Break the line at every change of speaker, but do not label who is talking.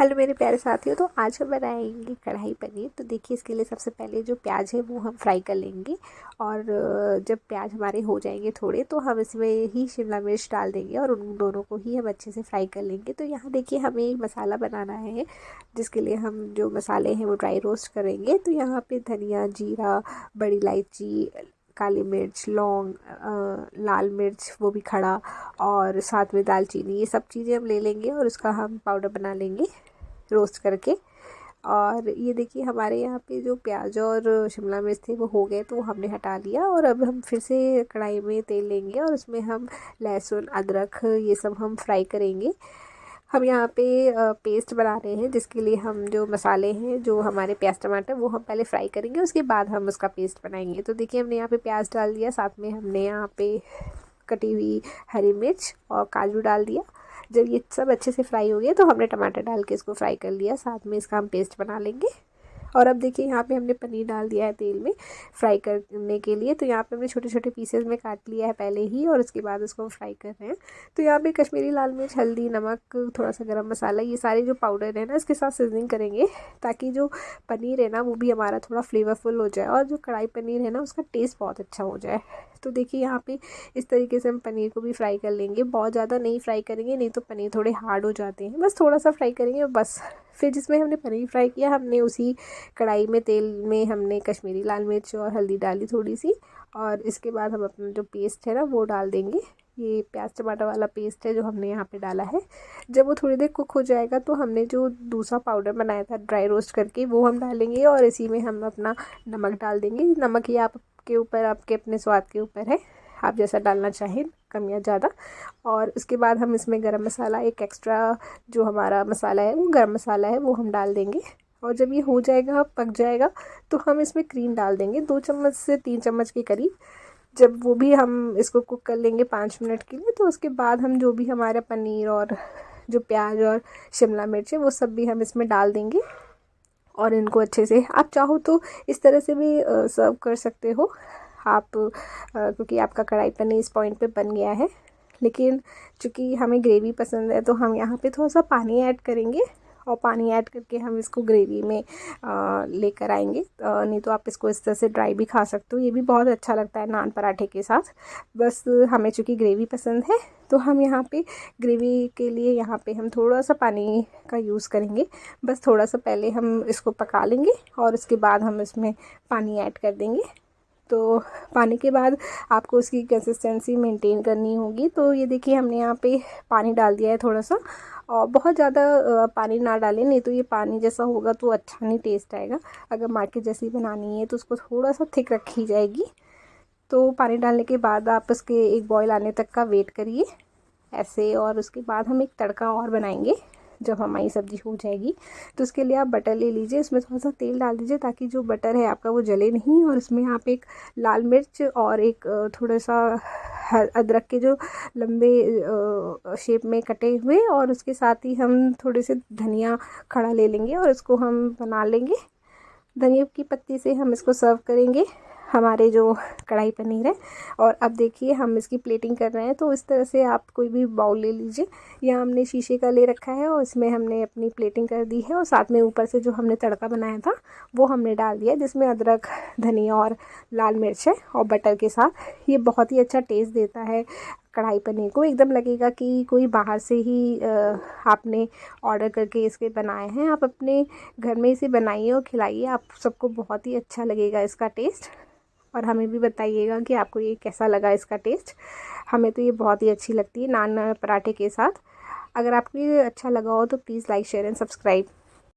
Hello मेरे प्यारे साथियों। तो आज हम बनाएंगे कढ़ाई पनीर। तो देखिए, इसके लिए सबसे पहले जो प्याज है वो हम फ्राई कर लेंगे। और जब प्याज हमारे हो जाएंगे थोड़े, तो हम इसमें ही शिमला मिर्च डाल देंगे और उन दोनों को ही हम अच्छे से फ्राई कर लेंगे। तो यहाँ देखिए, हमें एक मसाला बनाना है, जिसके लिए हम जो मसाले हैं वो ड्राई रोस्ट करेंगे। तो यहाँ पे धनिया, जीरा, बड़ी इलायची, काली मिर्च, लौंग, लाल मिर्च वो भी खड़ा, और साथ में दालचीनी, ये सब चीज़ें हम ले लेंगे और उसका हम पाउडर बना लेंगे रोस्ट करके। और ये देखिए, हमारे यहाँ पे जो प्याज और शिमला मिर्च थे वो हो गए, तो वो हमने हटा लिया। और अब हम फिर से कढ़ाई में तेल लेंगे और उसमें हम लहसुन, अदरक, ये सब हम फ्राई करेंगे। हम यहाँ पे पेस्ट बना रहे हैं, जिसके लिए हम जो मसाले हैं, जो हमारे प्याज टमाटर, वो हम पहले फ्राई करेंगे, उसके बाद हम उसका पेस्ट बनाएंगे। तो देखिए, हमने यहाँ पे प्याज डाल दिया, साथ में हमने यहाँ पे कटी हुई हरी मिर्च और काजू डाल दिया। जब ये सब अच्छे से फ्राई हो गया, तो हमने टमाटर डाल के इसको फ्राई कर लिया, साथ में इसका हम पेस्ट बना लेंगे। और अब देखिए, यहाँ पे हमने पनीर डाल दिया है तेल में फ्राई करने के लिए। तो यहाँ पे हमने छोटे छोटे पीसेस में काट लिया है पहले ही, और उसके बाद उसको फ्राई कर रहे हैं। तो यहाँ पे कश्मीरी लाल मिर्च, हल्दी, नमक, थोड़ा सा गरम मसाला, ये सारे जो पाउडर है ना, इसके साथ सीजनिंग करेंगे, ताकि जो पनीर है ना वो भी हमारा थोड़ा फ्लेवरफुल हो जाए, और जो कढ़ाई पनीर है ना उसका टेस्ट बहुत अच्छा हो जाए। तो देखिए, यहाँ पे इस तरीके से हम पनीर को भी फ्राई कर लेंगे। बहुत ज़्यादा नहीं फ्राई करेंगे, नहीं तो पनीर थोड़े हार्ड हो जाते हैं। बस थोड़ा सा फ्राई करेंगे बस। फिर जिसमें हमने पनीर फ्राई किया, हमने उसी कढ़ाई में तेल में हमने कश्मीरी लाल मिर्च और हल्दी डाली थोड़ी सी, और इसके बाद हम अपना जो पेस्ट है ना वो डाल देंगे। ये प्याज टमाटर वाला पेस्ट है जो हमने यहाँ पे डाला है। जब वो थोड़ी देर कुक हो जाएगा, तो हमने जो दूसरा पाउडर बनाया था ड्राई रोस्ट करके, वो हम डालेंगे, और इसी में हम अपना नमक डाल देंगे। नमक ये आपके ऊपर, आपके अपने स्वाद के ऊपर है, आप जैसा डालना चाहें, कम या ज़्यादा। और उसके बाद हम इसमें गरम मसाला, एक एक्स्ट्रा जो हमारा मसाला है वो गरम मसाला है, वो हम डाल देंगे। और जब ये हो जाएगा, पक जाएगा, तो हम इसमें क्रीम डाल देंगे 2 चम्मच से 3 चम्मच के करीब। जब वो भी हम इसको कुक कर लेंगे 5 मिनट के लिए, तो उसके बाद हम जो भी हमारा पनीर और जो प्याज और शिमला मिर्च है वो सब भी हम इसमें डाल देंगे। और इनको अच्छे से, आप चाहो तो इस तरह से भी सर्व कर सकते हो आप, क्योंकि आपका कढ़ाई पनीर इस पॉइंट पे बन गया है। लेकिन चूँकि हमें ग्रेवी पसंद है, तो हम यहाँ पे थोड़ा सा पानी ऐड करेंगे, और पानी ऐड करके हम इसको ग्रेवी में लेकर आएंगे। नहीं तो आप इसको इस तरह से ड्राई भी खा सकते हो, ये भी बहुत अच्छा लगता है नान पराठे के साथ। बस हमें चूँकि ग्रेवी पसंद है, तो हम यहाँ पे ग्रेवी के लिए यहाँ पे हम थोड़ा सा पानी का यूज़ करेंगे। बस थोड़ा सा पहले हम इसको पका लेंगे, और उसके बाद हम इसमें पानी ऐड कर देंगे। तो पानी के बाद आपको उसकी कंसिस्टेंसी मेंटेन करनी होगी। तो ये देखिए, हमने यहाँ पे पानी डाल दिया है थोड़ा सा, और बहुत ज़्यादा पानी ना डालें, नहीं तो ये पानी जैसा होगा तो अच्छा नहीं टेस्ट आएगा। अगर मार्केट जैसी बनानी है तो उसको थोड़ा सा थिक रखी जाएगी। तो पानी डालने के बाद आप उसके एक बॉयल आने तक का वेट करिए ऐसे। और उसके बाद हम एक तड़का और बनाएंगे जब हमारी सब्ज़ी हो जाएगी। तो उसके लिए आप बटर ले लीजिए, उसमें थोड़ा सा तेल डाल दीजिए, ताकि जो बटर है आपका वो जले नहीं। और उसमें आप एक लाल मिर्च और एक थोड़ा सा अदरक के जो लंबे शेप में कटे हुए, और उसके साथ ही हम थोड़े से धनिया खड़ा ले लेंगे, और इसको हम बना लेंगे। धनिया की पत्ती से हम इसको सर्व करेंगे, हमारे जो कढ़ाई पनीर है। और अब देखिए, हम इसकी प्लेटिंग कर रहे हैं। तो इस तरह से आप कोई भी बाउल ले लीजिए, या हमने शीशे का ले रखा है, और इसमें हमने अपनी प्लेटिंग कर दी है। और साथ में ऊपर से जो हमने तड़का बनाया था वो हमने डाल दिया, जिसमें अदरक, धनिया और लाल मिर्च है, और बटर के साथ। ये बहुत ही अच्छा टेस्ट देता है कढ़ाई पनीर को। एकदम लगेगा कि कोई बाहर से ही आपने ऑर्डर करके इसके बनाए हैं। आप अपने घर में इसे बनाइए और खिलाइए, आप सबको बहुत ही अच्छा लगेगा इसका टेस्ट। और हमें भी बताइएगा कि आपको ये कैसा लगा इसका टेस्ट। हमें तो ये बहुत ही अच्छी लगती है नान पराठे के साथ। अगर आपको ये अच्छा लगा हो तो please like, share and subscribe.